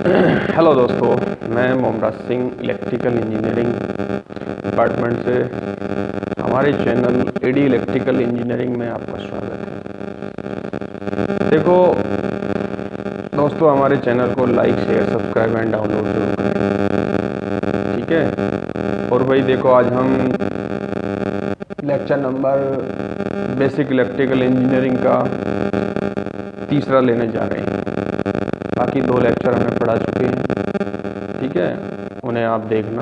Hello दोस्तों, मैं Mohammad Singh electrical engineering department से हमारे चैनल एडी इलेक्ट्रिकल इंजीनियरिंग में आपका स्वागत है। देखो दोस्तों, हमारे चैनल को like, share, subscribe and download जरूर करें, ठीक है। और भाई देखो, आज हम lecture number basic electrical engineering का तीसरा लेने जा रहे हैं। बाकी 2 लेक्चर हमने पढ़ा चुके हैं, ठीक है। उन्हें आप देखना,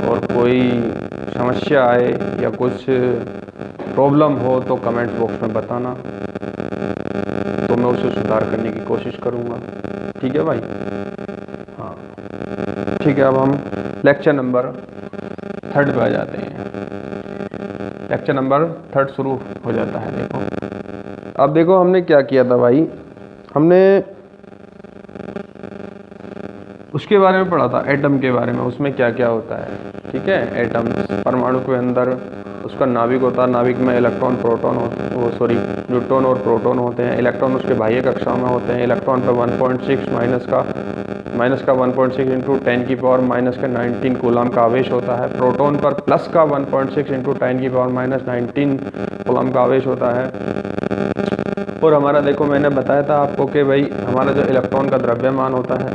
और कोई समस्या आए या कुछ प्रॉब्लम हो तो कमेंट बॉक्स में बताना, तो मैं उसे सुधार करने की कोशिश करूँगा, ठीक है भाई। हाँ ठीक है, अब हम लेक्चर नंबर 3 पे आ जाते हैं। लेक्चर नंबर 3 शुरू हो जाता है। देखो अब देखो हमने क्या किया था भाई, हमने उसके बारे में पढ़ा था, एटम के बारे में। उसमें क्या क्या होता है, ठीक है। एटम परमाणु के अंदर उसका नाभिक होता है। नाभिक में इलेक्ट्रॉन प्रोटॉन न्यूट्रॉन और प्रोटॉन होते हैं। इलेक्ट्रॉन उसके बाह्य कक्षाओं में होते हैं। इलेक्ट्रॉन पर 1.6 माइनस का 1.6 इंटू 10 की पावर माइनस का 19 कूलम का आवेश होता है। प्रोटॉन पर प्लस का 1.6 इंटू 10 की पावर माइनस 19 कूलम का आवेश होता है। और हमारा देखो, मैंने बताया था आपको कि भाई हमारा जो इलेक्ट्रॉन का द्रव्यमान होता है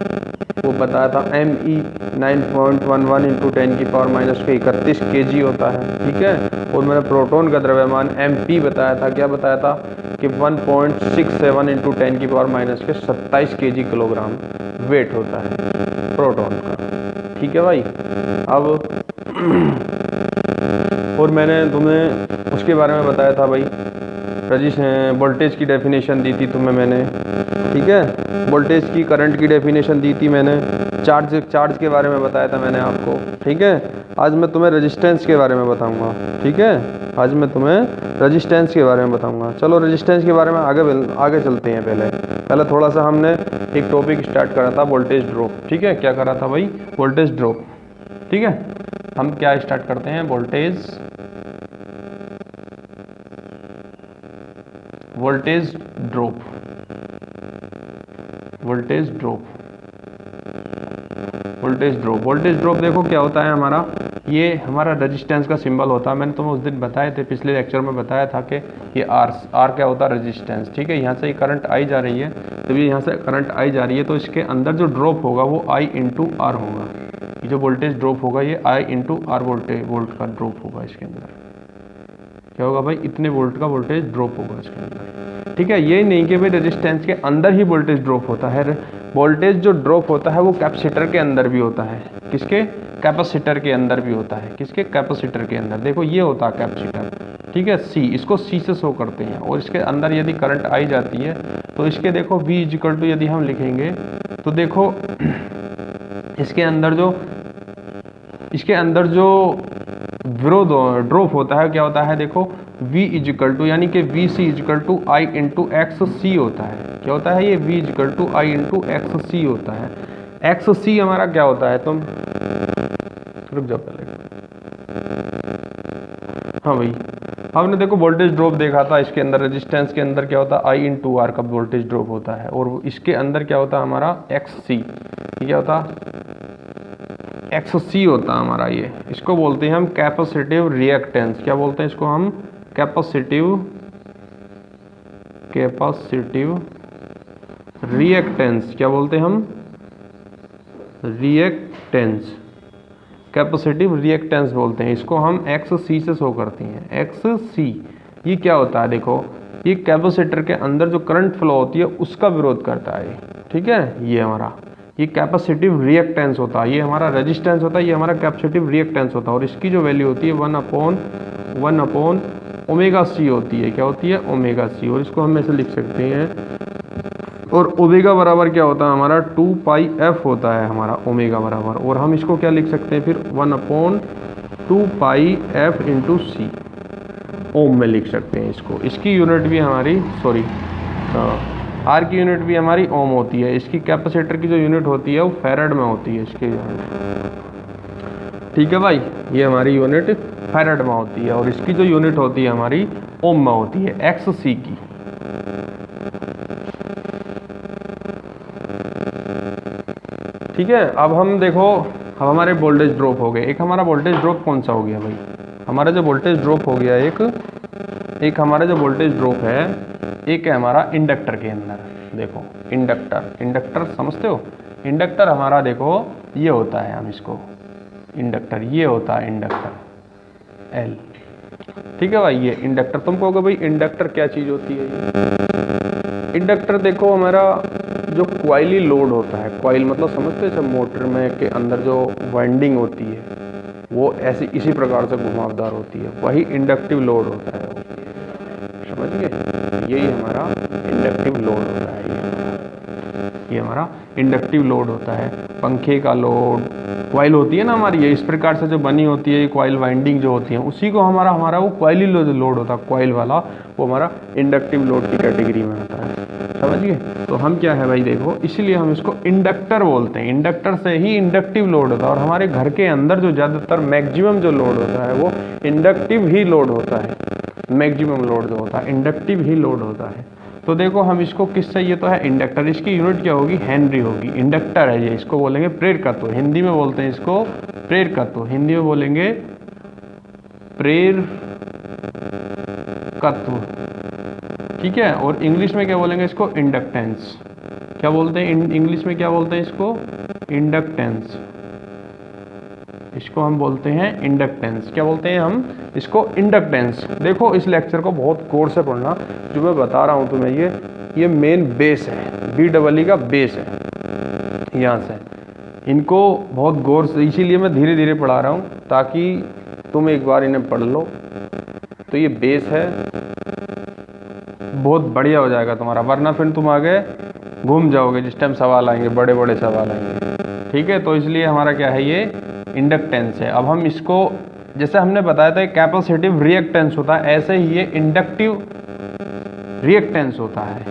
वो बताया था ME 9.11 इंटू 10 की पावर माइनस के 31 kg होता है, ठीक है। और मैंने प्रोटॉन का द्रव्यमान MP बताया था। क्या बताया था कि 1.67 इंटू 10 की पावर माइनस के 27 kg किलोग्राम वेट होता है प्रोटॉन का, ठीक है भाई। अब और मैंने तुम्हें उसके बारे में बताया था भाई, वोल्टेज की डेफिनेशन दी थी तुम्हें मैंने, ठीक है। वोल्टेज की, करंट की डेफिनेशन दी थी मैंने। चार्ज के बारे में बताया था मैंने आपको, ठीक है। आज मैं तुम्हें रेजिस्टेंस के बारे में बताऊंगा, ठीक है। आज मैं तुम्हें रेजिस्टेंस के बारे में बताऊंगा। चलो रेजिस्टेंस के बारे में आगे चलते हैं। पहले थोड़ा सा हमने एक टॉपिक स्टार्ट करा था, वोल्टेज ड्रॉप, ठीक है। क्या करा था भाई? वोल्टेज ड्रॉप, ठीक है। हम क्या स्टार्ट करते हैं? Voltage drop. वोल्टेज ड्रॉप देखो क्या होता है हमारा, ये हमारा रेजिस्टेंस का सिंबल होता है। मैंने तुम्हें उस दिन बताए थे, पिछले लेक्चर में बताया था कि ये आर क्या होता है? रेजिस्टेंस, ठीक है। यहाँ से ये करंट आई जा रही है, जब ये यहाँ से करंट आई जा रही है तो इसके अंदर जो ड्रॉप होगा वो I इंटू आर होगा। ये जो वोल्टेज ड्रॉप होगा ये I इंटू आर वोल्ट का ड्रॉप होगा। इसके अंदर क्या होगा भाई? इतने वोल्ट का वोल्टेज ड्रॉप होगा इसके अंदर, ठीक है। ये नहीं कि भाई रेजिस्टेंस के अंदर ही वोल्टेज ड्रॉप होता है। वोल्टेज जो ड्रॉप होता है वो कैपेसिटर के अंदर भी होता है। किसके? कैपेसिटर के अंदर भी होता है। किसके? कैपेसिटर के अंदर। देखो ये होता है कैपेसिटर, ठीक है। C, इसको C से शो करते हैं। और इसके अंदर यदि करंट आई जाती है तो इसके देखो V इक्वल टू, यदि हम लिखेंगे तो देखो इसके अंदर जो विरोध ड्रॉप होता है क्या होता है? देखो V इक्वल टू, यानी कि VC equal to I into XC होता है। क्या होता है ये? V equal to I into XC होता है। XC हमारा क्या होता है? तुम रुक जाओ पहले। हाँ भाई, हमने देखो वोल्टेज ड्रॉप देखा था। इसके अंदर रेजिस्टेंस के अंदर क्या होता है? I इंटू आर का वोल्टेज ड्रॉप होता है। और इसके अंदर क्या होता है हमारा? XC। क्या होता है? XC होता है हमारा ये। इसको बोलते हैं हम कैपेसिटिव रिएक्टेंस। क्या बोलते हैं इसको हम? Capacitive reactance. क्या बोलते हैं हम? रिएक्टेंस, कैपेसिटिव रिएक्टेंस बोलते हैं इसको हम। XC से शो करते हैं। XC ये क्या होता है? देखो ये कैपेसिटर के अंदर जो करंट फ्लो होती है उसका विरोध करता है, ठीक है। ये हमारा ये कैपेसिटिव रिएक्टेंस होता है। ये हमारा रेजिस्टेंस होता है, ये हमारा कैपेसिटिव रिएक्टेंस होता है। और इसकी जो वैल्यू होती है 1 अपॉन ओमेगा C होती है। क्या होती है? Omega C। और इसको हम ऐसे लिख सकते हैं। और ओमेगा बराबर क्या होता है हमारा? 2 पाई f होता है हमारा ओमेगा बराबर। और हम इसको क्या लिख सकते हैं फिर? 1 अपॉन 2 पाई f इंटू C ओम में लिख सकते हैं इसको। इसकी यूनिट भी हमारी आर की यूनिट भी हमारी ओम होती है। इसकी कैपेसिटर की जो यूनिट होती है वो फैराड में होती है इसकी यूनिट, ठीक है भाई। ये हमारी यूनिट फैराड में होती है। और इसकी जो यूनिट होती है हमारी ओम में होती है, XC की। ठीक है। अब हम देखो, अब हमारे वोल्टेज ड्रॉप हो गए। एक हमारा वोल्टेज ड्रॉप कौन सा हो गया भाई, हमारा जो वोल्टेज ड्रॉप हो गया एक हमारा जो वोल्टेज ड्रॉप है, एक है हमारा इंडक्टर के अंदर। देखो इंडक्टर समझते हो, इंडक्टर हमारा देखो ये होता है, हम इसको इंडक्टर, ये होता है इंडक्टर एल। ठीक है भाई, ये इंडक्टर। तुम कहोगे भाई इंडक्टर क्या चीज़ होती है ये? इंडक्टर देखो हमारा जो क्वाइली लोड होता है, क्वाइल मतलब समझते हैं, जब मोटर में के अंदर जो वाइंडिंग होती है वो ऐसी इसी प्रकार से घुमावदार होती है, वही इंडक्टिव लोड होता है। समझ गए, यही हमारा इंडक्टिव लोड होता है। ये हमारा इंडक्टिव लोड होता है। पंखे का लोड, क्वाइल होती है ना हमारी, ये इस प्रकार से जो बनी होती है, ये क्वाइल वाइंडिंग जो होती है, उसी को हमारा वो क्वाइली लोड होता है, क्वाइल वाला, वो हमारा इंडक्टिव लोड की कैटेगरी में आता है। समझ गए। तो हम क्या है भाई देखो, इसलिए हम इसको इंडक्टर बोलते हैं। इंडक्टर से ही इंडक्टिव लोड होता है, और हमारे घर के अंदर जो ज़्यादातर मैक्सिमम जो लोड होता है वो इंडक्टिव ही लोड होता है। मैक्सिमम लोड जो होता है इंडक्टिव ही लोड होता है। तो देखो हम इसको किससे, ये तो है इंडक्टर, इसकी यूनिट क्या होगी, हेनरी होगी। इंडक्टर है ये, इसको बोलेंगे प्रेरकत्व, हिंदी में बोलते हैं इसको प्रेरकत्व, हिंदी में बोलेंगे प्रेरकत्व। ठीक है। और इंग्लिश में क्या बोलेंगे इसको, इंडक्टेंस। क्या बोलते हैं इंग्लिश में, क्या बोलते हैं इसको, इंडक्टेंस। इसको हम बोलते हैं इंडक्टेंस। क्या बोलते हैं हम इसको, इंडक्टेंस। देखो इस लेक्चर को बहुत गौर से पढ़ना, जो मैं बता रहा हूँ तुम्हें, ये मेन बेस है, BEE का बेस है। यहाँ से इनको बहुत गौर से, इसीलिए मैं धीरे धीरे पढ़ा रहा हूँ ताकि तुम एक बार इन्हें पढ़ लो तो ये बेस है, बहुत बढ़िया हो जाएगा तुम्हारा। वरना फिर तुम आगे घूम जाओगे जिस टाइम सवाल आएंगे, बड़े बड़े सवाल आएंगे। ठीक है। तो इसलिए हमारा क्या है, ये इंडक्टेंस है। अब हम इसको, जैसे हमने बताया था कैपेसिटिव रिएक्टेंस होता है, ऐसे ही ये इंडक्टिव रिएक्टेंस होता है।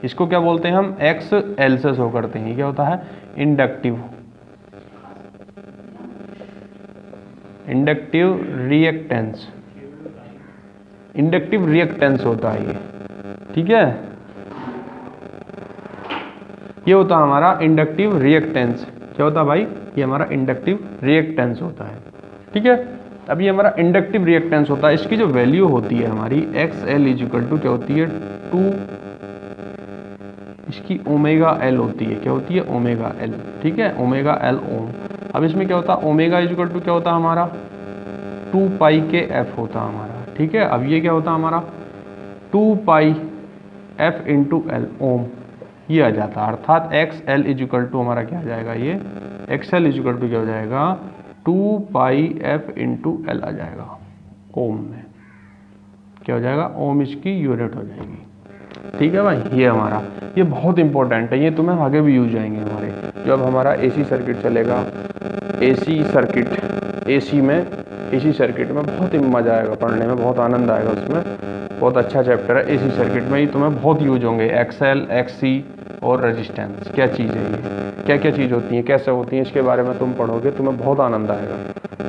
इसको क्या बोलते हैं हम, XL से शो करते हैं। क्या होता है, इंडक्टिव रिएक्टेंस, इंडक्टिव रिएक्टेंस होता है ये। ठीक है, ये होता है हमारा इंडक्टिव रिएक्टेंस। क्या होता है भाई, ये हमारा इंडक्टिव रिएक्टेंस होता है। ठीक है। अब ये हमारा इंडक्टिव रिएक्टेंस होता है, इसकी जो वैल्यू होती है हमारी XL इक्वल टू क्या होती है, 2, इसकी ओमेगा L होती है। क्या होती है, ओमेगा L। ठीक है, ओमेगा L ओम। अब इसमें क्या होता है, ओमेगा इक्वल टू क्या होता है हमारा, 2 पाई के F होता है हमारा। ठीक है। अब ये क्या होता है हमारा, 2 पाई F इंटू L ओम, ये आ जाता है। अर्थात XL इक्वल टू हमारा क्या आ जाएगा, ये XL इक्वल टू क्या हो जाएगा, 2 पाई F इंटू L आ जाएगा ओम में। क्या हो जाएगा, ओम इसकी यूनिट हो जाएगी। ठीक है भाई, ये हमारा, ये बहुत इंपॉर्टेंट है, ये तुम्हें आगे भी यूज आएंगे हमारे, जब हमारा AC सर्किट चलेगा। AC सर्किट में बहुत ही मजा आएगा पढ़ने में, बहुत आनंद आएगा उसमें, बहुत अच्छा चैप्टर है। AC सर्किट में ही तुम्हें बहुत यूज होंगे XL, XC और रेजिस्टेंस। क्या चीज़ है ये, क्या क्या चीज़ होती है, कैसे होती है, इसके बारे में तुम पढ़ोगे, तुम्हें बहुत आनंद आएगा,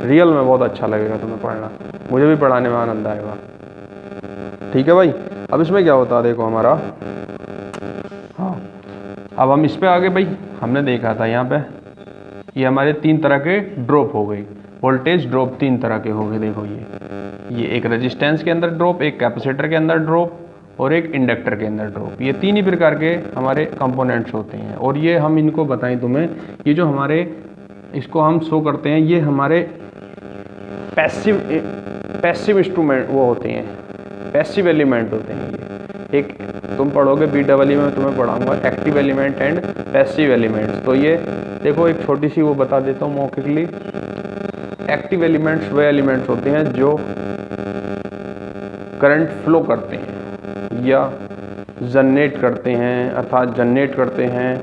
रियल में बहुत अच्छा लगेगा तुम्हें पढ़ना, मुझे भी पढ़ाने में आनंद आएगा। ठीक है भाई। अब इसमें क्या होता है देखो हमारा, हाँ, अब हम इस पे आगे भाई, हमने देखा था यहाँ पे, ये हमारे 3 तरह के ड्रॉप हो गए, वोल्टेज ड्रॉप 3 तरह के हो गए। देखो ये एक रेजिस्टेंस के अंदर ड्रॉप, एक कैपेसिटर के अंदर ड्रॉप और एक इंडक्टर के अंदर ड्रॉप। ये 3 ही प्रकार के हमारे कंपोनेंट्स होते हैं। और ये हम इनको बताएं तुम्हें, ये जो हमारे, इसको हम शो करते हैं, ये हमारे पैसिव इंस्ट्रूमेंट वो होते हैं, पैसिव एलिमेंट होते हैं। ये एक तुम पढ़ोगे BEE में, तुम्हें पढ़ाऊंगा active element and passive elements. तो ये देखो एक छोटी सी वो बता देता हूँ मौखिकली। एक्टिव एलिमेंट्स वे एलिमेंट्स होते हैं जो करंट फ्लो करते हैं या जनरेट करते हैं, अर्थात जनरेट करते हैं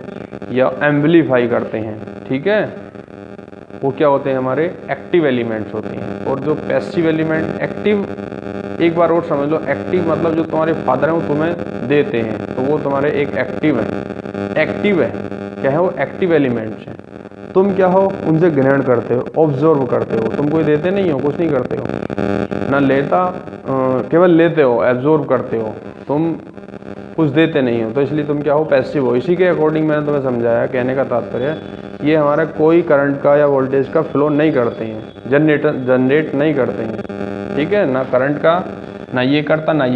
या एम्पलीफाई करते हैं। ठीक है, वो क्या होते हैं, हमारे एक्टिव एलिमेंट्स होते हैं। और जो पैसिव एलिमेंट, एक्टिव, एक बार और समझ लो, एक्टिव मतलब जो तुम्हारे फादर हैं वो तुम्हें देते हैं, तो वो तुम्हारे एक एक्टिव है। क्या है वो, एक्टिव एलिमेंट्स हैं। तुम क्या हो, उनसे ग्रहण करते हो, ऑब्जर्व करते हो, तुम कोई देते नहीं हो, कुछ नहीं करते हो ना, केवल लेते हो, एब्जॉर्व करते हो, तुम कुछ देते नहीं हो, तो इसलिए तुम क्या हो, पैसिव हो। इसी के अकॉर्डिंग मैंने तुम्हें समझाया, कहने का तात्पर्य ये हमारा कोई करंट का या वोल्टेज का फ्लो नहीं करते हैं, जनरेट नहीं करते हैं। ठीक है, ना करंट का, ना ये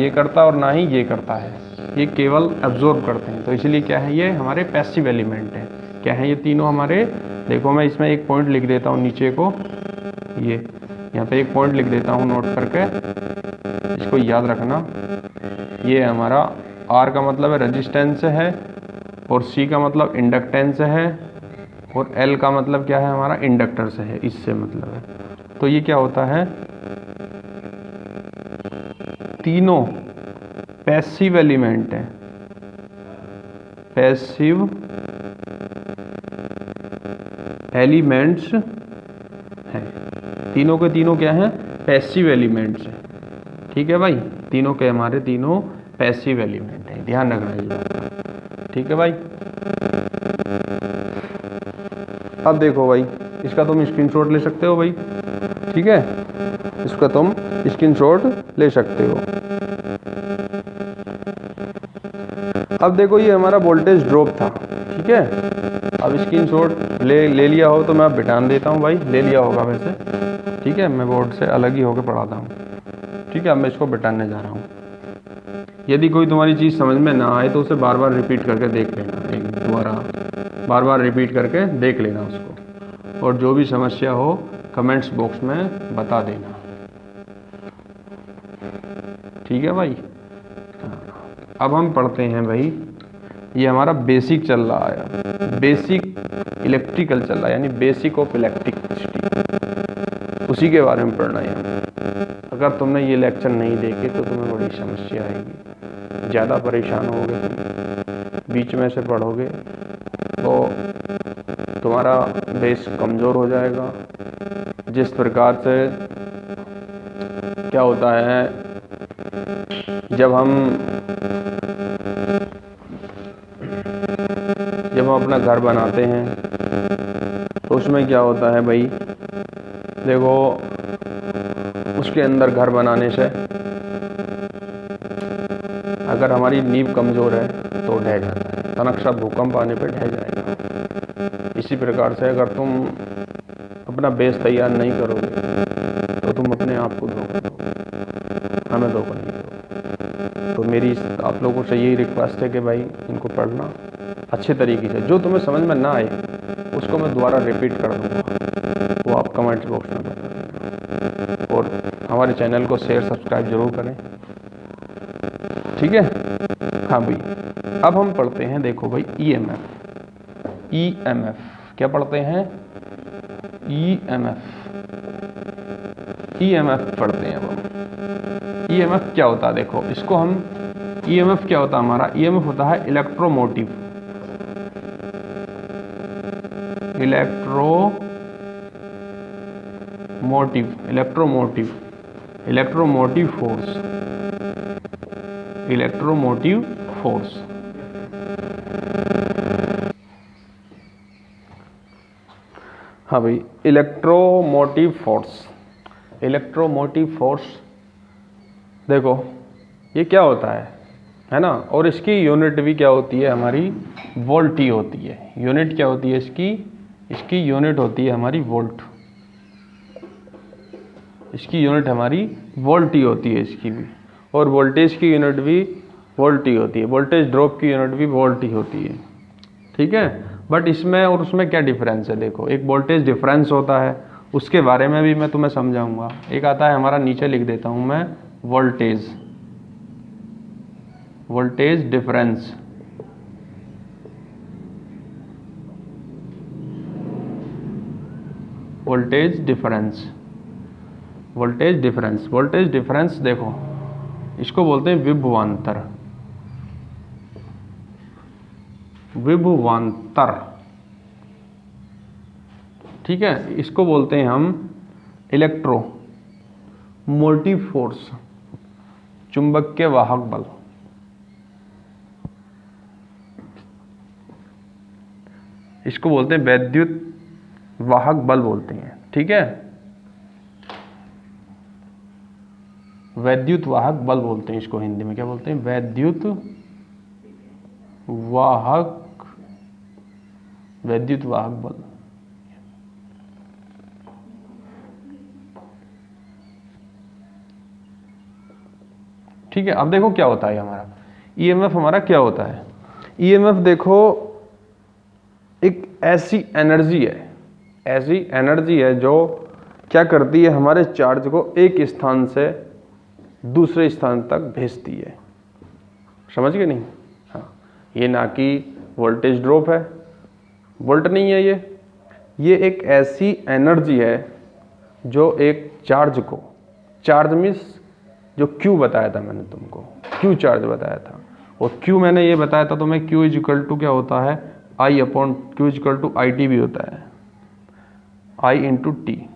करता और ना ही ये करता है, ये केवल एब्जॉर्ब करते हैं। तो इसलिए क्या है, ये हमारे पैसिव एलिमेंट हैं। क्या है ये तीनों हमारे, देखो मैं इसमें एक पॉइंट लिख देता हूँ नीचे को, ये यहाँ पे एक पॉइंट लिख देता हूँ नोट करके, इसको याद रखना। ये हमारा R का मतलब है रेजिस्टेंस है, और C का मतलब इंडक्टेंस है, और L का मतलब क्या है हमारा इंडक्टर्स है, इससे मतलब है। तो ये क्या होता है, तीनों पैसिव एलिमेंट है, पैसिव एलिमेंट्स हैं। तीनों के तीनों क्या हैं, पैसिव एलिमेंट्स हैं। ठीक है भाई, तीनों के हमारे तीनों पैसिव एलिमेंट हैं, ध्यान रखना ये बात। ठीक है भाई, अब देखो भाई, इसका तुम स्क्रीनशॉट ले सकते हो भाई। ठीक है, इसका तुम स्क्रीनशॉट ले सकते हो। अब देखो ये हमारा वोल्टेज ड्रॉप था। ठीक है, अब स्क्रीनशॉट ले लिया हो तो मैं अब बिठान देता हूँ भाई, ले लिया होगा वैसे। ठीक है, मैं बोर्ड से अलग ही होकर पढ़ाता हूँ। ठीक है, अब मैं इसको बिठाने जा रहा हूँ। यदि कोई तुम्हारी चीज़ समझ में ना आए तो उसे बार बार रिपीट करके देख लेना, एक दोबारा बार बार रिपीट करके देख लेना उसको, और जो भी समस्या हो कमेंट्स बॉक्स में बता देना। ठीक है भाई, अब हम पढ़ते हैं भाई, ये हमारा बेसिक चल रहा है, बेसिक इलेक्ट्रिकल चल रहा है, यानी बेसिक ऑफ इलेक्ट्रिसिटी, उसी के बारे में पढ़ना है हमें। अगर तुमने ये लेक्चर नहीं देखे तो तुम्हें बड़ी समस्या आएगी, ज़्यादा परेशान होगे तुम, बीच में से पढ़ोगे तो तुम्हारा बेस कमज़ोर हो जाएगा। जिस प्रकार से क्या होता है, जब हम अपना घर बनाते हैं तो उसमें क्या होता है भाई, देखो उसके अंदर घर बनाने से अगर हमारी नींव कमज़ोर है तो ढह जाता है, तनक भूकंप आने पर ढह जाएगा। इसी प्रकार से अगर तुम अपना बेस तैयार नहीं करोगे तो तुम अपने आप को धोखा दोगे, हमें धोखा नहीं दोगे। तो मेरी आप लोगों से यही रिक्वेस्ट है कि भाई इनको पढ़ना अच्छे तरीके से, जो तुम्हें समझ में ना आए उसको मैं दोबारा रिपीट कर दूँगा, वो आप कमेंट बॉक्स में बता देना, और हमारे चैनल को शेयर सब्सक्राइब जरूर करें। ठीक है, हाँ भाई, अब हम पढ़ते हैं, देखो भाई ईएमएफ क्या पढ़ते हैं, ईएमएफ पढ़ते हैं। अब हम ईएमएफ क्या होता है, देखो इसको हम, ईएमएफ क्या होता है हमारा, ईएमएफ होता है इलेक्ट्रोमोटिव फोर्स। हाँ भाई, इलेक्ट्रोमोटिव फोर्स देखो ये क्या होता है ना, और इसकी यूनिट भी क्या होती है हमारी, वोल्ट ही होती है। यूनिट क्या होती है इसकी यूनिट होती है हमारी वोल्ट, इसकी यूनिट हमारी वोल्ट ही होती है इसकी भी, और वोल्टेज की यूनिट भी वोल्ट ही होती है, वोल्टेज ड्रॉप की यूनिट भी वोल्ट ही होती है। ठीक है, बट इसमें और उसमें क्या डिफरेंस है, देखो एक वोल्टेज डिफरेंस होता है, उसके बारे में भी मैं तुम्हें समझाऊंगा। एक आता है हमारा, नीचे लिख देता हूं मैं, वोल्टेज डिफरेंस। वोल्टेज डिफरेंस देखो इसको बोलते हैं विभवांतर। ठीक है, इसको बोलते हैं हम इलेक्ट्रोमोटिव फोर्स, चुंबकीय वाहक बल। इसको बोलते हैं वैद्युत वाहक बल बोलते हैं। ठीक है, वैद्युत वाहक बल बोलते हैं इसको, हिंदी में क्या बोलते हैं, वैद्युत वाहक बल। ठीक है, अब देखो क्या होता है हमारा ईएमएफ, हमारा क्या होता है ईएमएफ। देखो एक ऐसी एनर्जी है जो क्या करती है, हमारे चार्ज को एक स्थान से दूसरे स्थान तक भेजती है। समझ गए नहीं? हाँ, ये ना कि वोल्टेज ड्रॉप है, वोल्ट नहीं है ये एक ऐसी एनर्जी है जो एक चार्ज को, चार्ज मीन्स जो Q बताया था मैंने तुमको, Q चार्ज बताया था, और Q मैंने ये बताया था तो मैं Q इज इक्वल टू क्या होता है, I upon Q is equal to IT भी होता है, I इंटू टी।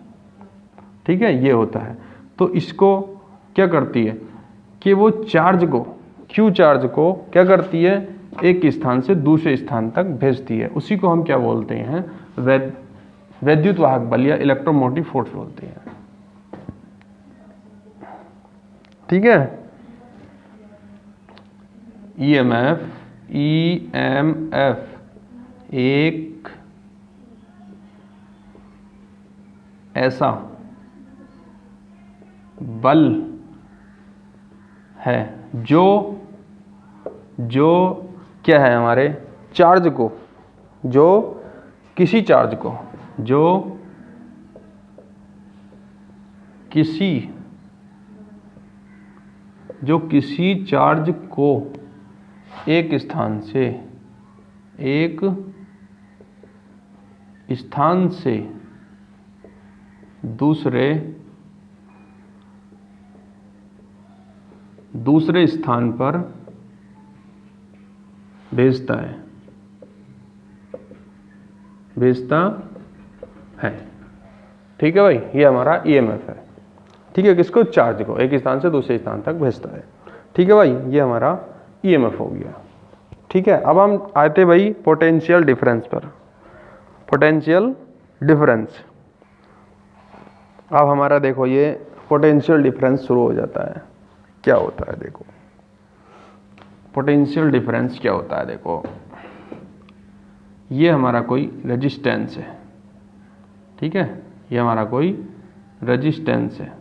ठीक है, ये होता है। तो इसको क्या करती है कि वो चार्ज को, Q चार्ज को क्या करती है, एक स्थान से दूसरे स्थान तक भेजती है। उसी को हम क्या बोलते हैं, वैद्युत वाहक बल या इलेक्ट्रोमोटिव फोर्स बोलते हैं। ठीक है, ईएमएफ एक ऐसा बल है जो क्या है, हमारे चार्ज को, जो किसी चार्ज को, किसी चार्ज को एक स्थान से दूसरे स्थान पर भेजता है। ठीक है भाई, ये हमारा ईएमएफ है। ठीक है, किसको, चार्ज को एक स्थान से दूसरे स्थान तक भेजता है। ठीक है भाई, ये हमारा ईएमएफ हो गया। ठीक है, अब हम आए थे भाई पोटेंशियल डिफरेंस पर। पोटेंशियल डिफरेंस, अब हमारा देखो ये पोटेंशियल डिफरेंस शुरू हो जाता है। क्या होता है देखो, पोटेंशियल डिफरेंस क्या होता है, देखो ये हमारा कोई रेजिस्टेंस है। ठीक है, ये हमारा कोई रेजिस्टेंस है।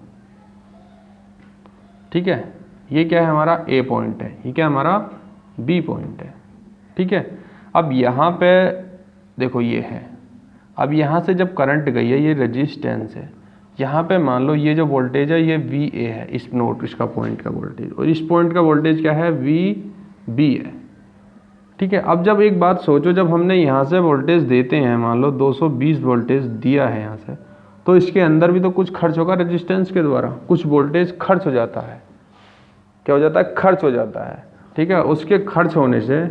ठीक है, ये क्या है, हमारा ए पॉइंट है, ये क्या हमारा बी पॉइंट है। ठीक है, अब यहाँ पे देखो ये है, अब यहाँ से जब करंट गई है, ये रेजिस्टेंस है, यहाँ पे मान लो ये जो वोल्टेज है ये VA है, इस नोट इसका पॉइंट का वोल्टेज, और इस पॉइंट का वोल्टेज क्या है, VB है। ठीक है, अब जब एक बात सोचो, जब हमने यहाँ से वोल्टेज देते हैं, मान लो 220 वोल्टेज दिया है यहाँ से, तो इसके अंदर भी तो कुछ खर्च होगा रेजिस्टेंस के द्वारा, कुछ वोल्टेज खर्च हो जाता है। क्या हो जाता है, खर्च हो जाता है। ठीक है, उसके खर्च होने से,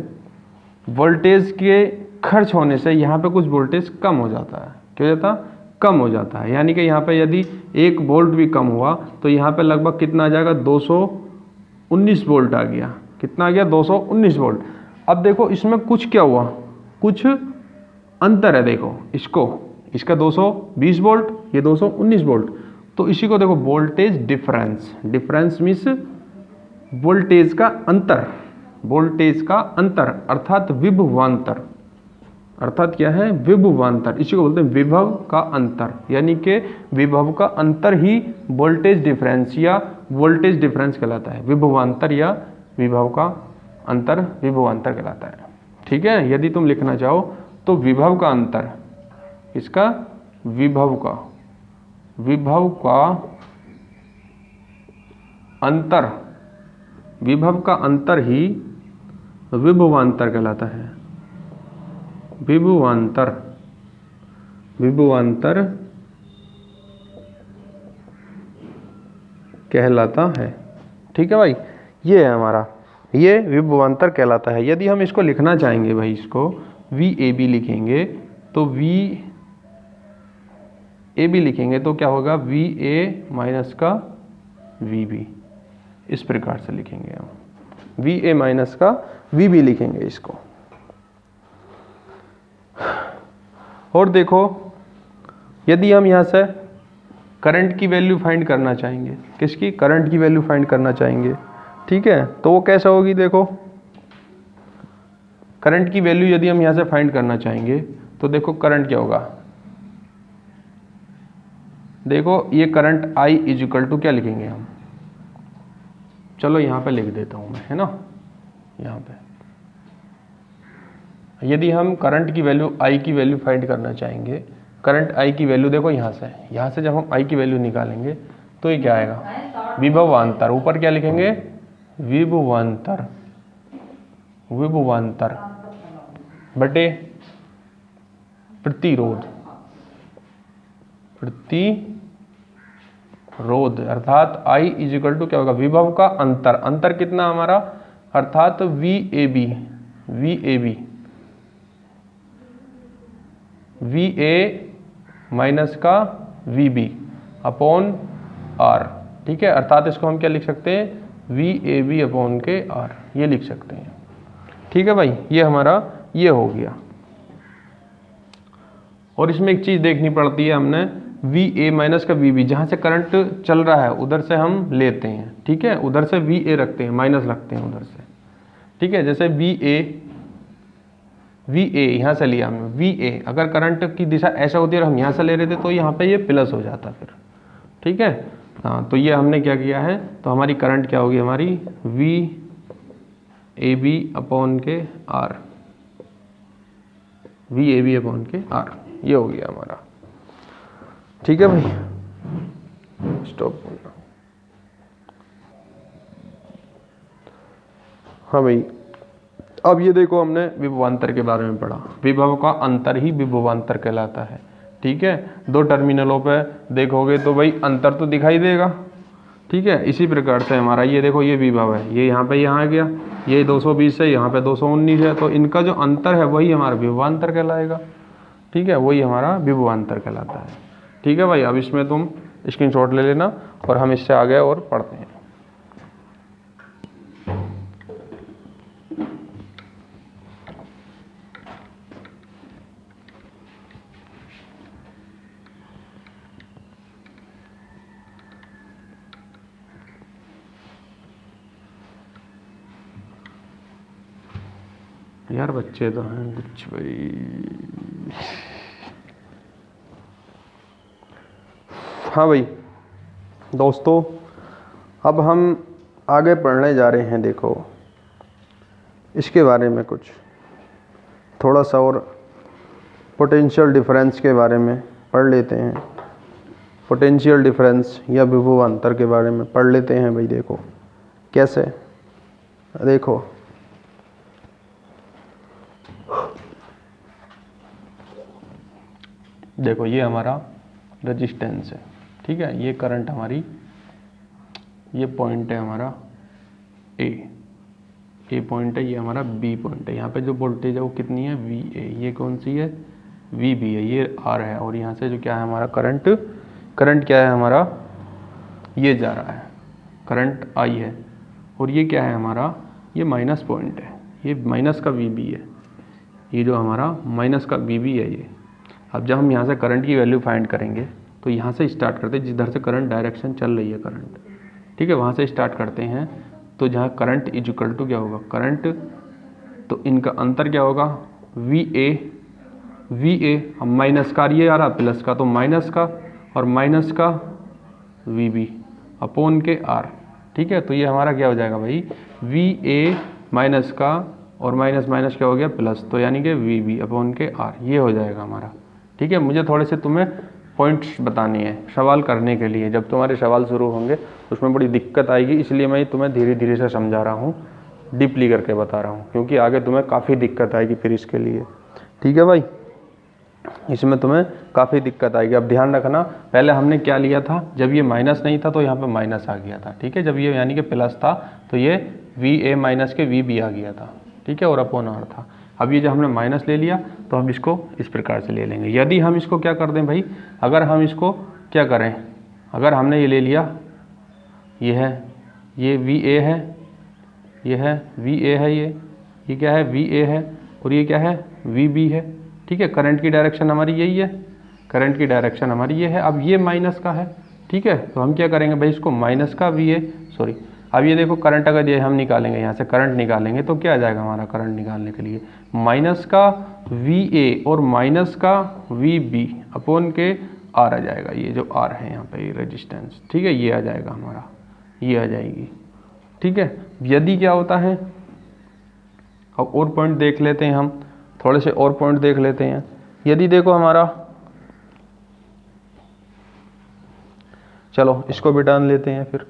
वोल्टेज के खर्च होने से यहाँ पे कुछ वोल्टेज कम हो जाता है। क्या हो जाता है, कम हो जाता है। यानी कि यहाँ पे यदि 1 वोल्ट भी कम हुआ तो यहाँ पे लगभग कितना आ जाएगा, 219 वोल्ट आ गया। कितना आ गया, 219 वोल्ट। अब देखो इसमें कुछ क्या हुआ, कुछ अंतर है। देखो इसका 220 वोल्ट, ये 219 वोल्ट, तो इसी को देखो voltage difference. Difference means voltage का अंतर, अर्थात विभवांतर। अर्थात क्या है, विभवांतर। इसी को बोलते हैं विभव का अंतर, यानी कि विभव का अंतर ही वोल्टेज डिफरेंस या वोल्टेज डिफरेंस कहलाता है। विभवांतर या विभव का अंतर विभवांतर कहलाता है। ठीक है, यदि तुम लिखना चाहो तो विभव का अंतर, इसका विभव का अंतर, विभव का अंतर ही विभवांतर कहलाता है। विभवांतर कहलाता है। ठीक है भाई, ये है हमारा, ये विभवांतर कहलाता है। यदि हम इसको लिखना चाहेंगे भाई, इसको VAB लिखेंगे तो VAB लिखेंगे तो क्या होगा, VA माइनस का VB, इस प्रकार से लिखेंगे हम। VA माइनस का VB लिखेंगे इसको। और देखो यदि हम यहाँ से करंट की वैल्यू फाइंड करना चाहेंगे, किसकी, करंट की वैल्यू फाइंड करना चाहेंगे, ठीक है, तो वो कैसा होगी, देखो करंट की वैल्यू यदि हम यहाँ से फाइंड करना चाहेंगे तो देखो करंट क्या होगा, देखो ये current I is equal to क्या लिखेंगे हम, चलो यहाँ पे लिख देता हूँ मैं, है ना, यहाँ पे यदि हम करंट की वैल्यू I की वैल्यू फाइंड करना चाहेंगे, करंट I की वैल्यू देखो यहाँ से जब हम I की वैल्यू निकालेंगे तो ये क्या आएगा, विभवांतर, ऊपर क्या लिखेंगे, विभवांतर, विभवांतर बटे प्रतिरोध, प्रतिरोध अर्थात I इज इक्वल टू क्या होगा, विभव का अंतर, अंतर कितना हमारा, अर्थात VAB, VAB, VA माइनस का VB अपॉन R, ठीक है, अर्थात इसको हम क्या लिख सकते हैं, VAB अपॉन के R, ये लिख सकते हैं। ठीक है भाई, ये हमारा ये हो गया। और इसमें एक चीज़ देखनी पड़ती है, हमने VA माइनस का VB, जहाँ से करंट चल रहा है उधर से हम लेते हैं, ठीक है, उधर से VA रखते हैं, माइनस रखते हैं उधर से, ठीक है। जैसे VA यहाँ से लिया हमने, VA अगर करंट की दिशा ऐसा होती है और हम यहाँ से ले रहे थे तो यहाँ पे ये प्लस हो जाता फिर, ठीक है। हाँ, तो ये हमने क्या किया है, तो हमारी करंट क्या होगी, हमारी VAB अपॉन के R, VAB अपॉन के R, ये हो गया हमारा। ठीक है भाई, स्टॉप करना। हाँ भाई, अब ये देखो हमने विभवांतर के बारे में पढ़ा, विभव का अंतर ही विभवांतर कहलाता है, ठीक है। दो टर्मिनलों पे देखोगे तो भाई अंतर तो दिखाई देगा, ठीक है। इसी प्रकार से हमारा ये देखो, ये विभव है, ये यहाँ पे यहाँ आ गया, ये 220 है, यहाँ पे 219 है, तो इनका जो अंतर है वही हमारा विभवांतर कहलाएगा, ठीक है, वही हमारा विभवांतर कहलाता है। ठीक है भाई, अब इसमें तुम स्क्रीनशॉट ले लेना और हम इससे आगे और पढ़ते हैं। यार बच्चे तो हैं कुछ भाई। हाँ भाई दोस्तों, अब हम आगे पढ़ने जा रहे हैं। देखो इसके बारे में कुछ थोड़ा सा और पोटेंशियल डिफरेंस के बारे में पढ़ लेते हैं। पोटेंशियल डिफरेंस या विभवांतर के बारे में पढ़ लेते हैं भाई। देखो कैसे, देखो देखो ये हमारा रेजिस्टेंस है, ठीक है, ये करंट हमारी, ये पॉइंट है हमारा ए पॉइंट है, ये हमारा बी पॉइंट है। यहाँ पे जो वोल्टेज है वो कितनी है, VA, ये कौन सी है, VB है, ये R है, और यहाँ से जो क्या है हमारा करंट क्या है हमारा, ये जा रहा है, करंट I है, और ये क्या है हमारा, ये माइनस पॉइंट है, ये माइनस का VB है, ये जो हमारा माइनस का VB है ये। अब जब हम यहाँ से करंट की वैल्यू फाइंड करेंगे तो यहाँ से स्टार्ट करते हैं, जिधर से करंट डायरेक्शन चल रही है करंट, ठीक है, वहाँ से स्टार्ट करते हैं। तो जहाँ करंट इज इक्वल टू क्या होगा, करंट, तो इनका अंतर क्या होगा, VA हम माइनस का, ये आ रहा प्लस का, तो माइनस का और माइनस का VB अपॉन के R, ठीक है। तो ये हमारा क्या हो जाएगा भाई, VA माइनस का और माइनस माइनस क्या हो गया प्लस, तो यानी कि VB अपॉन के R, ये हो जाएगा हमारा। ठीक है, मुझे थोड़े से तुम्हें पॉइंट्स बताने हैं सवाल करने के लिए। जब तुम्हारे सवाल शुरू होंगे तो उसमें बड़ी दिक्कत आएगी, इसलिए मैं तुम्हें धीरे धीरे से समझा रहा हूँ, डीपली करके बता रहा हूँ, क्योंकि आगे तुम्हें काफ़ी दिक्कत आएगी फिर इसके लिए। ठीक है भाई, इसमें तुम्हें काफ़ी दिक्कत आएगी। अब ध्यान रखना, पहले हमने क्या लिया था, जब ये माइनस नहीं था तो यहाँ पे माइनस आ गया था, ठीक है। जब ये यानी कि प्लस था तो ये VA माइनस के VB आ गया था, ठीक है, और अपॉन R था। अब ये जब हमने माइनस ले लिया तो हम इसको इस प्रकार से ले लेंगे। यदि हम इसको क्या कर दें भाई, अगर हम इसको क्या करें, अगर हमने ये ले लिया, ये है, ये VA है, ये है VA है, ये क्या है VA है, और ये क्या है VB है, ठीक है। करंट की डायरेक्शन हमारी यही है, करंट की डायरेक्शन हमारी ये है। अब ये माइनस का है, ठीक है, तो हम क्या करेंगे भाई, इसको माइनस का VA, सॉरी, अब ये देखो करंट अगर ये हम निकालेंगे, यहाँ से करंट निकालेंगे तो क्या आ जाएगा हमारा, करंट निकालने के लिए माइनस का VA और माइनस का VB अपॉन के R आ जाएगा। ये जो R है यहाँ पे रेजिस्टेंस, ठीक है, ये आ जाएगा हमारा, ये आ जाएगी, ठीक है। यदि क्या होता है, अब और पॉइंट देख लेते हैं हम, थोड़े से और पॉइंट देख लेते हैं। यदि देखो हमारा, चलो इसको भी डाल लेते हैं, फिर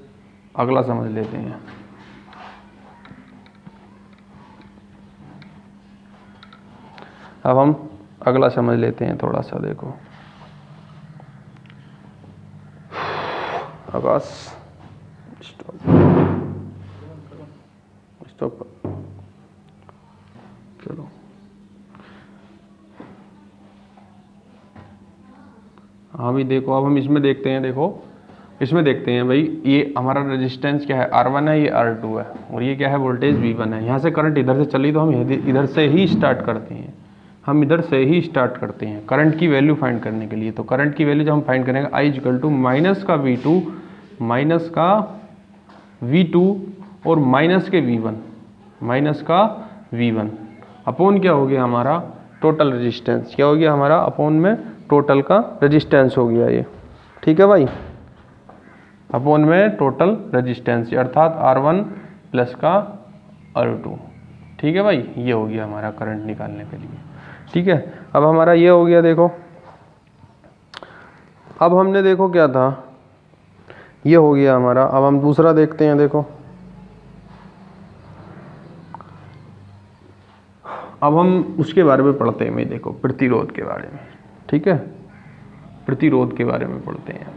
अगला समझ लेते हैं। अब हम अगला समझ लेते हैं थोड़ा सा। देखो आकाश, स्टॉप स्टॉप, चलो हाँ भी देखो, अब हम इसमें देखते हैं। देखो इसमें देखते हैं भाई, ये हमारा रेजिस्टेंस क्या है, R1 है, ये R2 है, और ये क्या है, वोल्टेज V1 है। यहाँ से करंट इधर से चली तो हम इधर से ही स्टार्ट करते हैं, हम इधर से ही स्टार्ट करते हैं करंट की वैल्यू फाइंड करने के लिए। तो करंट की वैल्यू जब हम फाइंड करेंगे, I इक्वल टू माइनस का V2 माइनस का V2 और माइनस के V1 माइनस का V1 अपॉन क्या हो गया हमारा, टोटल रेजिस्टेंस। क्या हो गया हमारा, अपॉन में टोटल का रेजिस्टेंस हो गया ये। ठीक है भाई, अपॉन में टोटल रेजिस्टेंस, अर्थात R1 प्लस का R2। ठीक है भाई, ये हो गया हमारा करंट निकालने के लिए। ठीक है, अब हमारा ये हो गया। देखो अब हमने देखो क्या था, ये हो गया हमारा। अब हम दूसरा देखते हैं। देखो अब हम उसके बारे में पढ़ते हैं भाई। देखो प्रतिरोध के बारे में, ठीक है, प्रतिरोध के बारे में पढ़ते हैं।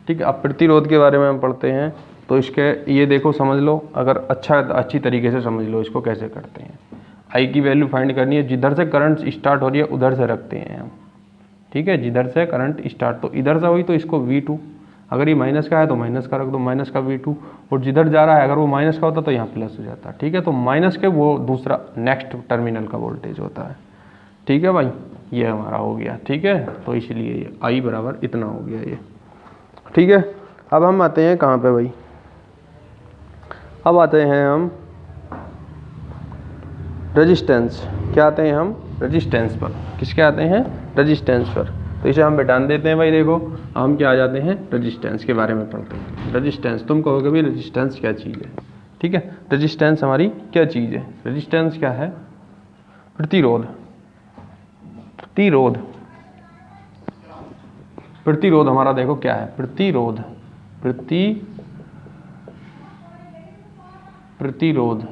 ठीक है, अब प्रतिरोध के बारे में हम पढ़ते हैं तो इसके ये देखो समझ लो, अगर अच्छी तरीके से समझ लो इसको कैसे करते हैं। आई की वैल्यू फाइंड करनी है, जिधर से करंट स्टार्ट हो रही है उधर से रखते हैं हम। ठीक है, जिधर से करंट स्टार्ट, तो इधर से हुई तो इसको V2, अगर ये माइनस का है तो माइनस का रख दो, माइनस का V2, और जिधर जा रहा है अगर वो माइनस का होता तो यहाँ प्लस हो जाता। ठीक है, तो माइनस के वो दूसरा नेक्स्ट टर्मिनल का वोल्टेज होता है। ठीक है भाई, ये हमारा हो गया। ठीक है, तो इसलिए ये I बराबर इतना हो गया ये। ठीक है, अब हम आते हैं कहाँ पे भाई, अब आते हैं हम रेजिस्टेंस। क्या आते हैं हम, रेजिस्टेंस पर। किसके आते हैं, रेजिस्टेंस पर। तो इसे हम बैठान देते हैं भाई। देखो हम क्या आ जाते हैं, रेजिस्टेंस के बारे में पढ़ते हैं। रेजिस्टेंस, तुम कहोगे भाई रेजिस्टेंस क्या चीज़ है। ठीक है, रेजिस्टेंस हमारी क्या चीज़ है, रेजिस्टेंस क्या है, प्रतिरोध। प्रतिरोध, प्रतिरोध हमारा देखो क्या है, प्रतिरोध, प्रतिरोध,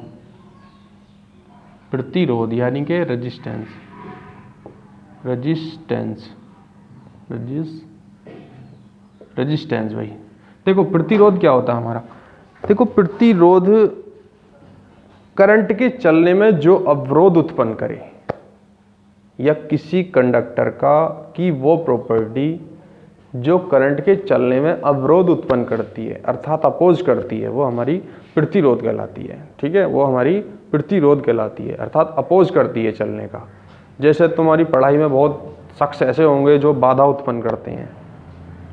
प्रतिरोध यानी कि रेजिस्टेंस, रेजिस्टेंस, रेजिस्टेंस भाई। देखो प्रतिरोध क्या होता है हमारा, देखो प्रतिरोध करंट के चलने में जो अवरोध उत्पन्न करे, या किसी कंडक्टर की वो प्रॉपर्टी जो करंट के चलने में अवरोध उत्पन्न करती है, अर्थात अपोज करती है, वो हमारी प्रतिरोध कहलाती है। ठीक है, वो हमारी प्रतिरोध कहलाती है, अर्थात अपोज करती है चलने का। जैसे तुम्हारी पढ़ाई में बहुत शख्स ऐसे होंगे जो बाधा उत्पन्न करते हैं।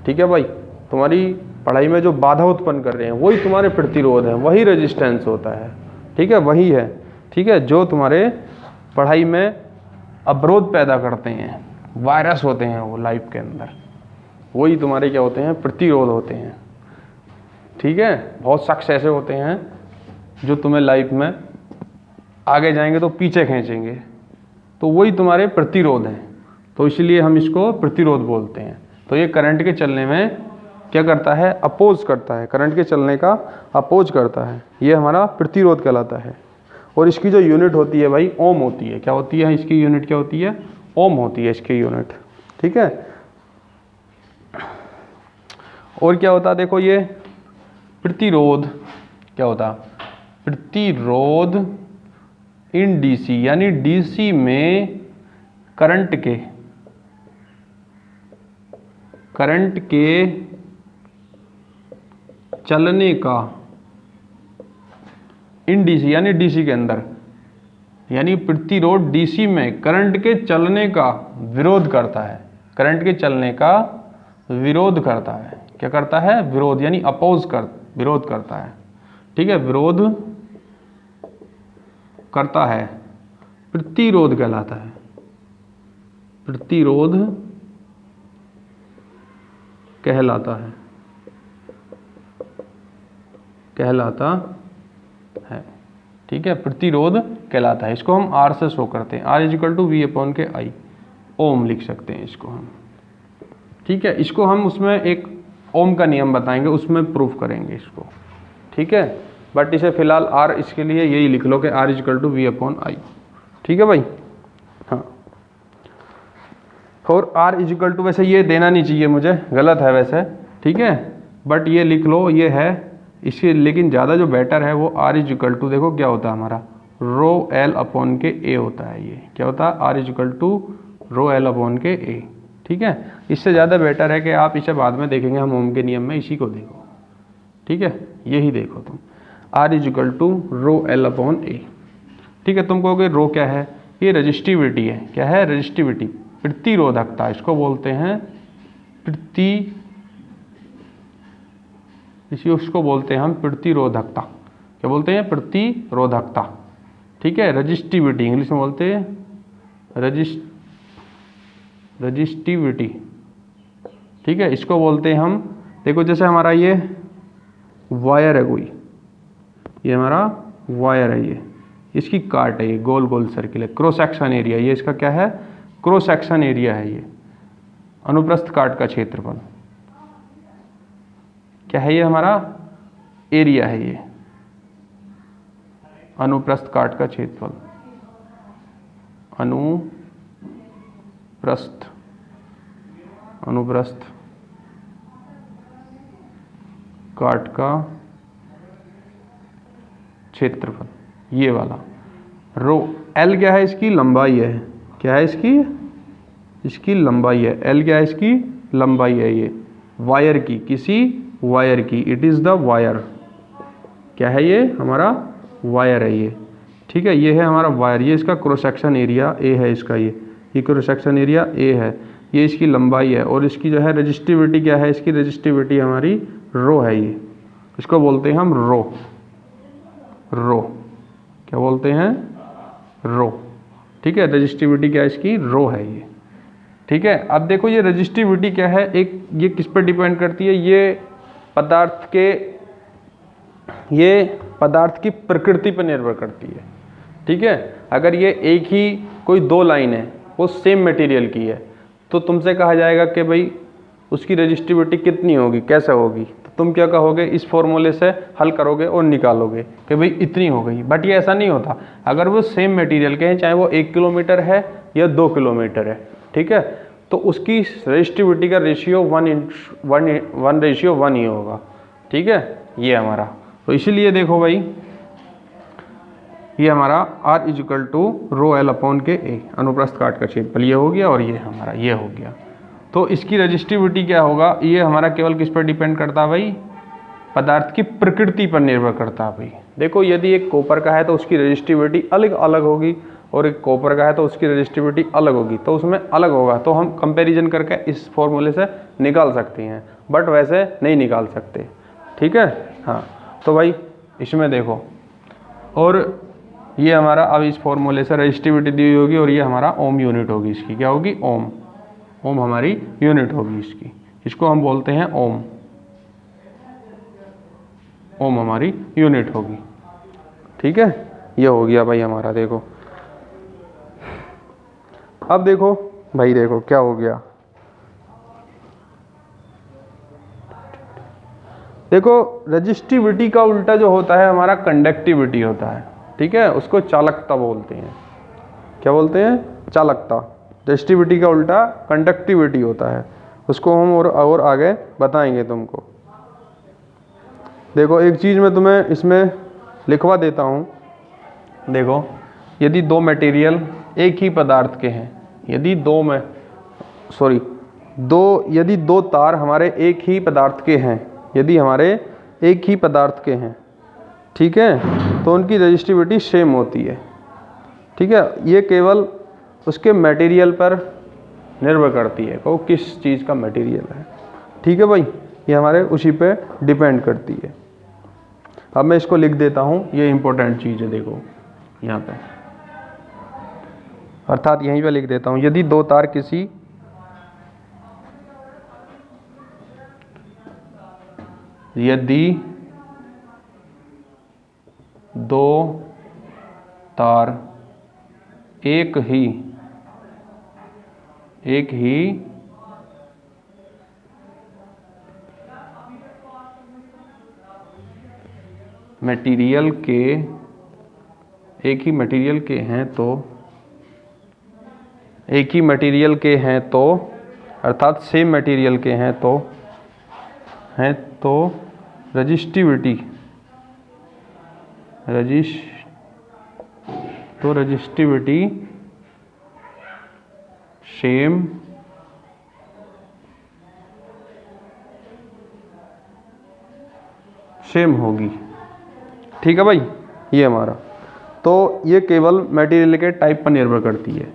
ठीक है भाई, तुम्हारी पढ़ाई में जो बाधा उत्पन्न कर रहे हैं वही तुम्हारे प्रतिरोध हैं, वही रेजिस्टेंस होता है। ठीक है, वही है। ठीक है, जो तुम्हारे पढ़ाई में अवरोध पैदा करते हैं, वायरस होते हैं वो लाइफ के अंदर, वही तुम्हारे क्या होते हैं, प्रतिरोध होते हैं। ठीक है, बहुत शख्स ऐसे होते हैं जो तुम्हें लाइफ में आगे जाएंगे तो पीछे खींचेंगे, तो वही तुम्हारे प्रतिरोध हैं। तो इसलिए हम इसको प्रतिरोध बोलते हैं। तो ये करंट के चलने में क्या करता है, अपोज करता है, करंट के चलने का अपोज करता है, ये हमारा प्रतिरोध कहलाता है। और इसकी जो यूनिट होती है भाई, ओम होती है। क्या होती है इसकी यूनिट, क्या होती है, ओम होती है इसकी यूनिट। ठीक है, और क्या होता है, देखो ये प्रतिरोध क्या होता, प्रतिरोध इन डीसी, यानी डीसी में करंट के चलने का, इन डीसी यानी डीसी के अंदर, यानी प्रतिरोध डीसी में करंट के चलने का विरोध करता है, करंट के चलने का विरोध करता है। क्या करता है, विरोध, यानी विरोध करता है। ठीक है, विरोध करता है, प्रतिरोध कहलाता है, प्रतिरोध कहलाता है, कहलाता है। ठीक है, प्रतिरोध कहलाता है। इसको हम R से शो करते हैं, R इजिकल टू V/I, ओम लिख सकते हैं इसको हम। ठीक है, इसको हम उसमें एक ओम का नियम बताएंगे, उसमें प्रूफ करेंगे इसको। ठीक है, बट इसे फिलहाल R, इसके लिए यही लिख लो कि R इजिकल टू V/I। ठीक है भाई, हाँ। और R इजिकल टू, वैसे ये देना नहीं चाहिए मुझे, गलत है वैसे। ठीक है, बट ये लिख लो, ये है इसके, लेकिन ज़्यादा जो बेटर है वो R इजिकल टू, देखो क्या होता है हमारा, ρL/A होता है। ये क्या होता है, R इजिकल टू ρL/A। ठीक है, इससे ज़्यादा बेटर है कि आप इसे बाद में देखेंगे, हम ओम के नियम में इसी को देखो। ठीक है, यही देखो तुम, R इजिकल टू ρL/A। ठीक है, तुम कहोगे रो क्या है, ये रजिस्टिविटी है। क्या है, रजिस्टिविटी, प्रतिरोधकता, इसको बोलते हैं उसको बोलते हैं हम प्रतिरोधकता। क्या बोलते हैं, प्रतिरोधकता। ठीक है, रजिस्टिविटी इंग्लिश में बोलते हैं रजिस्टिविटी। ठीक है, इसको बोलते हैं हम, देखो जैसे हमारा ये वायर है कोई, ये हमारा वायर है, ये इसकी काट है, ये गोल गोल सर्किल है, क्रॉस सेक्शन एरिया, ये इसका क्या है, क्रॉस सेक्शन एरिया है। ये अनुप्रस्थ काट का क्षेत्रफल क्या है, ये हमारा एरिया है, ये अनुप्रस्थ काट का क्षेत्रफल, अनुप्रस्थ काट का क्षेत्रफल, ये वाला रो। L क्या है, इसकी लंबाई है। क्या है इसकी लंबाई है। L क्या है, इसकी लंबाई है, ये वायर की, किसी वायर की, इट इज़ द वायर। क्या है, ये हमारा वायर है ये। ठीक है, ये है हमारा वायर, ये इसका क्रॉस सेक्शन एरिया A है, इसका ये क्रॉस सेक्शन एरिया A है, ये इसकी लंबाई है। और इसकी जो है रजिस्टिविटी क्या है, इसकी रजिस्टिविटी हमारी रो है, ये इसको बोलते हैं हम रो। क्या बोलते हैं, रो। ठीक है, रजिस्टिविटी क्या है, इसकी रो है ये। ठीक है, अब देखो ये रजिस्टिविटी क्या है, एक ये किस पर डिपेंड करती है, ये पदार्थ की प्रकृति पर निर्भर करती है। ठीक है, अगर ये एक ही कोई दो लाइन है, वो सेम मटेरियल की है, तो तुमसे कहा जाएगा कि भाई उसकी रजिस्टिविटी कितनी होगी, कैसे होगी, तो तुम क्या कहोगे, इस फॉर्मूले से हल करोगे और निकालोगे कि भाई इतनी हो गई। बट ये ऐसा नहीं होता, अगर वो सेम मटेरियल के हैं, चाहे वो 1 किलोमीटर है या 2 किलोमीटर है, ठीक है, तो उसकी रजिस्टिविटी का रेशियो 1:1 ही होगा। ठीक है, ये हमारा, तो इसीलिए देखो भाई, ये हमारा R इजिकल टू ρL/A, अनुप्रस्थ काट का क्षेत्रफल ये हो गया, और ये हमारा ये हो गया। तो इसकी रजिस्टिविटी क्या होगा, ये हमारा केवल किस पर डिपेंड करता है भाई, पदार्थ की प्रकृति पर निर्भर करता है भाई। देखो यदि एक कॉपर का है तो उसकी रजिस्टिविटी अलग अलग होगी, और एक कॉपर का है तो उसकी रजिस्टिविटी अलग होगी, तो उसमें अलग होगा, तो हम कंपैरिजन करके इस फॉर्मूले से निकाल सकते हैं, बट वैसे नहीं निकाल सकते। ठीक है, हाँ, तो भाई इसमें देखो, और ये हमारा अब इस फॉर्मूले से रजिस्टिविटी दी होगी, और ये हमारा ओम यूनिट होगी, इसकी क्या होगी, ओम हमारी यूनिट होगी इसकी, इसको हम बोलते हैं ओम हमारी यूनिट होगी। ठीक है, ये हो गया भाई हमारा। देखो अब देखो भाई, देखो क्या हो गया, देखो रजिस्टिविटी का उल्टा जो होता है हमारा कंडक्टिविटी होता है। ठीक है, उसको चालकता बोलते हैं। क्या बोलते हैं, चालकता। रजिस्टिविटी का उल्टा कंडक्टिविटी होता है, उसको हम और आगे बताएंगे तुमको। देखो एक चीज़ मैं तुम्हें इसमें लिखवा देता हूँ। देखो यदि दो मटेरियल एक ही पदार्थ के हैं, यदि दो तार हमारे एक ही पदार्थ के हैं, यदि हमारे एक ही पदार्थ के हैं, ठीक है, तो उनकी रजिस्टिविटी सेम होती है। ठीक है, ये केवल उसके मटेरियल पर निर्भर करती है, वो किस चीज़ का मटेरियल है। ठीक है भाई, ये हमारे उसी पे डिपेंड करती है। अब मैं इसको लिख देता हूँ, ये इंपॉर्टेंट चीज़ है, देखो यहाँ पे, अर्थात यहीं पे लिख देता हूँ, यदि दो तार किसी दो तार एक ही मटेरियल के हैं तो अर्थात सेम मटेरियल के हैं तो रजिस्टिविटी सेम होगी। ठीक है भाई, ये हमारा, तो ये केवल मटेरियल के टाइप पर निर्भर करती है।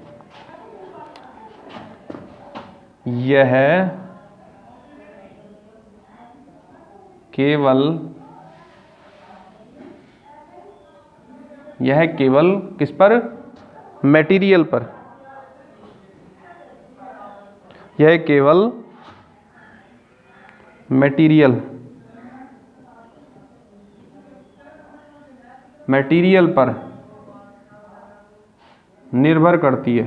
यह केवल किस पर? मटेरियल पर। यह केवल मटेरियल पर निर्भर करती है।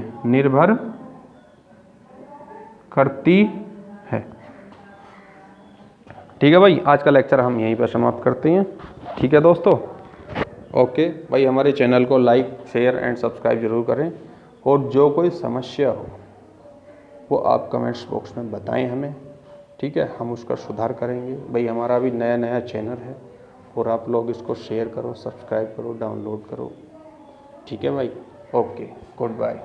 ठीक है भाई, आज का लेक्चर हम यहीं पर समाप्त करते हैं। ठीक है दोस्तों, ओके भाई, हमारे चैनल को लाइक, शेयर एंड सब्सक्राइब जरूर करें, और जो कोई समस्या हो वो आप कमेंट्स बॉक्स में बताएं हमें। ठीक है, हम उसका सुधार करेंगे। भाई हमारा भी नया चैनल है, और आप लोग इसको शेयर करो, सब्सक्राइब करो, डाउनलोड करो। ठीक है भाई, ओके, गुड बाय।